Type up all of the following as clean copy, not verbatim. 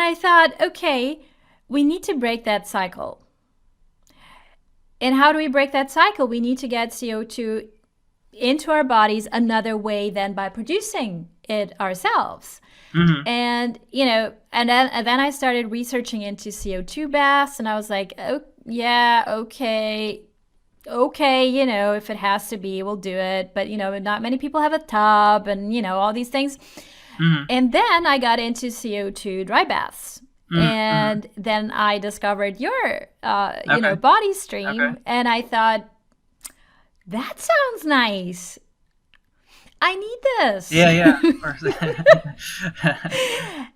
I thought, okay, we need to break that cycle. And how do we break that cycle? We need to get CO2 into our bodies another way than by producing it ourselves. Mm-hmm. And, and then I started researching into CO2 baths, and I was like, oh, yeah, okay, if it has to be, we'll do it. But, not many people have a tub and, all these things. Mm-hmm. And then I got into CO2 dry baths. Mm-hmm. And then I discovered your, Okay. body Okay. stream. And I thought, that sounds nice. I need this. Yeah, yeah, of course.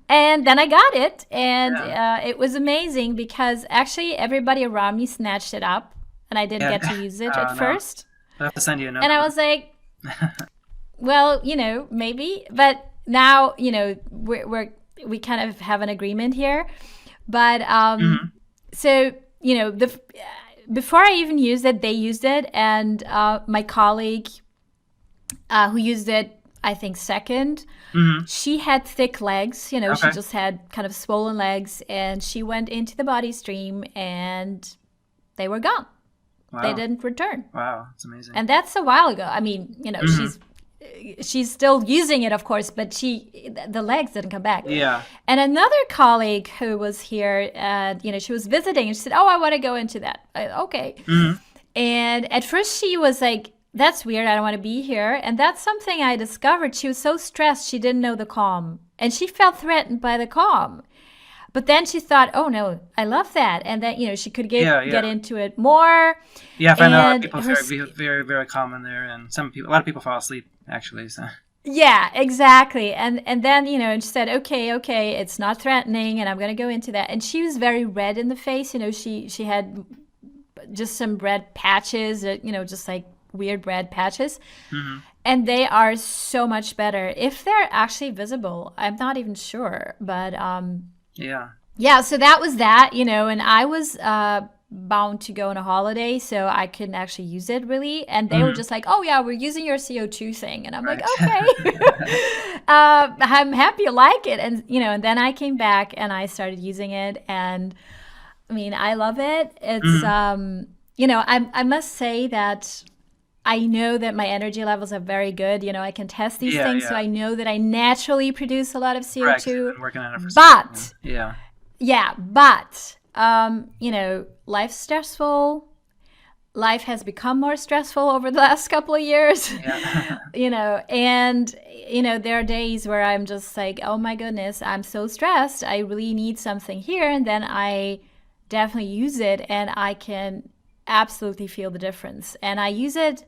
And then I got it. And Yeah. it was amazing because actually everybody around me snatched it up. And I didn't Yeah. get to use it at Oh no. first. I'll have to send you a note. And I was like, well, maybe. But now, we kind of have an agreement here. But Mm-hmm. so, before I even used it, they used it. And my colleague who used it, I think, second, Mm-hmm. she had thick legs. She Okay. just had kind of swollen legs. And she went into the body stream and they were gone. They Wow. didn't return. Wow. That's amazing. And that's a while ago. I mean, Mm-hmm. she's still using it, of course, but the legs didn't come back. Yeah. And another colleague who was here, she was visiting, and she said, "Oh, I want to go into that." Okay. Mm-hmm. And at first, she was like, "That's weird. I don't want to be here." And that's something I discovered. She was so stressed, she didn't know the calm, and she felt threatened by the calm. But then she thought, "Oh no, I love that," and that she could Yeah, get yeah. into it more. Yeah, I find that a lot of And people her, very, very, very common there, and a lot of people fall asleep actually. So. yeah, exactly. And then, and she said, okay, it's not threatening, and I'm gonna go into that. And she was very red in the face. She had just some red patches, just like weird red patches. Mm-hmm. And they are so much better if they're actually visible. I'm not even sure, but Yeah. yeah. So that was that, and I was bound to go on a holiday, so I couldn't actually use it really. And they were Mm-hmm. just like, "Oh yeah, we're using your CO2 thing," and I'm like, Right. "Okay." I'm happy you like it. And and then I came back and I started using it, and I mean, I love it. It's Mm-hmm. I must say that I know that my energy levels are very good. I can test these Yeah, things, so yeah. I know that I naturally produce a lot of Correct. I've CO2. been working on it for so long. But Yeah. yeah, but life's stressful. Life has become more stressful over the last couple of years. Yeah. And there are days where I'm just like, "Oh my goodness, I'm so stressed. I really need something here." And then I definitely use it, and I can absolutely feel the difference. And I use it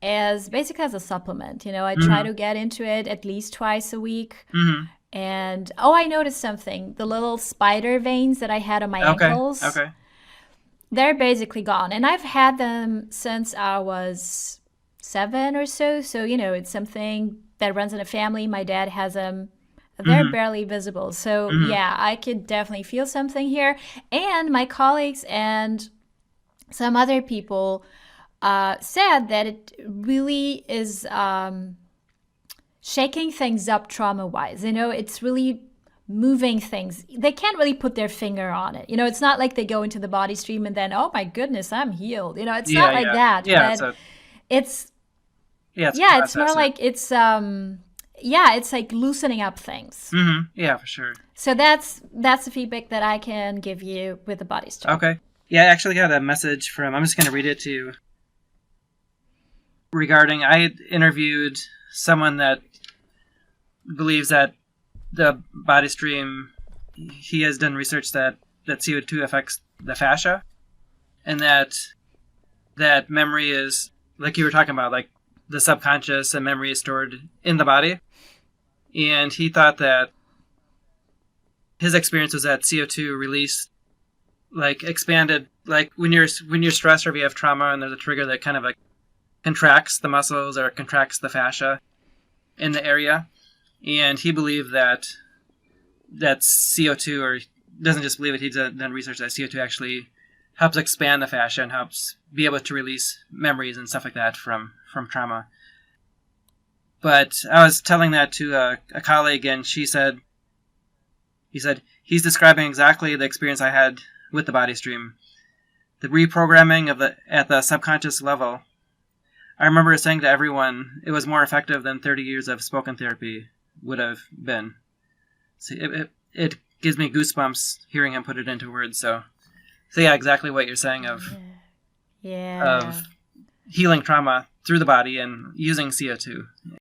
as basically as a supplement. I try Mm-hmm. to get into it at least twice a week. Mm-hmm. And oh, I noticed something. The little spider veins that I had on my Okay. ankles, Okay. they're basically gone. And I've had them since I was 7 or so. So, it's something that runs in a family. My dad has them. They're Mm-hmm. barely visible. So, Mm-hmm. yeah, I could definitely feel something here. And my colleagues and some other people said that it really is shaking things up trauma wise. It's really moving things. They can't really put their finger on it. It's not like they go into the body stream and then, oh my goodness, I'm healed. It's Yeah, not like yeah. that. Yeah, But it's it's a yeah, it's more process. like it's like loosening up things. Mm-hmm. Yeah, for sure. So that's the feedback that I can give you with the body stream. Okay. Yeah, I actually got a message from, I'm just going to read it to you, regarding, I had interviewed someone that believes that the body stream, he has done research that CO2 affects the fascia, and that memory is, like you were talking about, like the subconscious and memory is stored in the body. And he thought that his experience was that CO2 release like expanded, like when you're stressed or if you have trauma and there's a trigger that kind of like contracts the muscles or contracts the fascia in the area. And he believed that CO2, or doesn't just believe it, he's done research that CO2 actually helps expand the fascia and helps be able to release memories and stuff like that from trauma. But I was telling that to a colleague, and he said, he's describing exactly the experience I had with the body stream. The reprogramming at the subconscious level. I remember saying to everyone it was more effective than 30 years of spoken therapy would have been. So it gives me goosebumps hearing him put it into words. So yeah, exactly what you're saying of Yeah. healing trauma through the body and using CO2.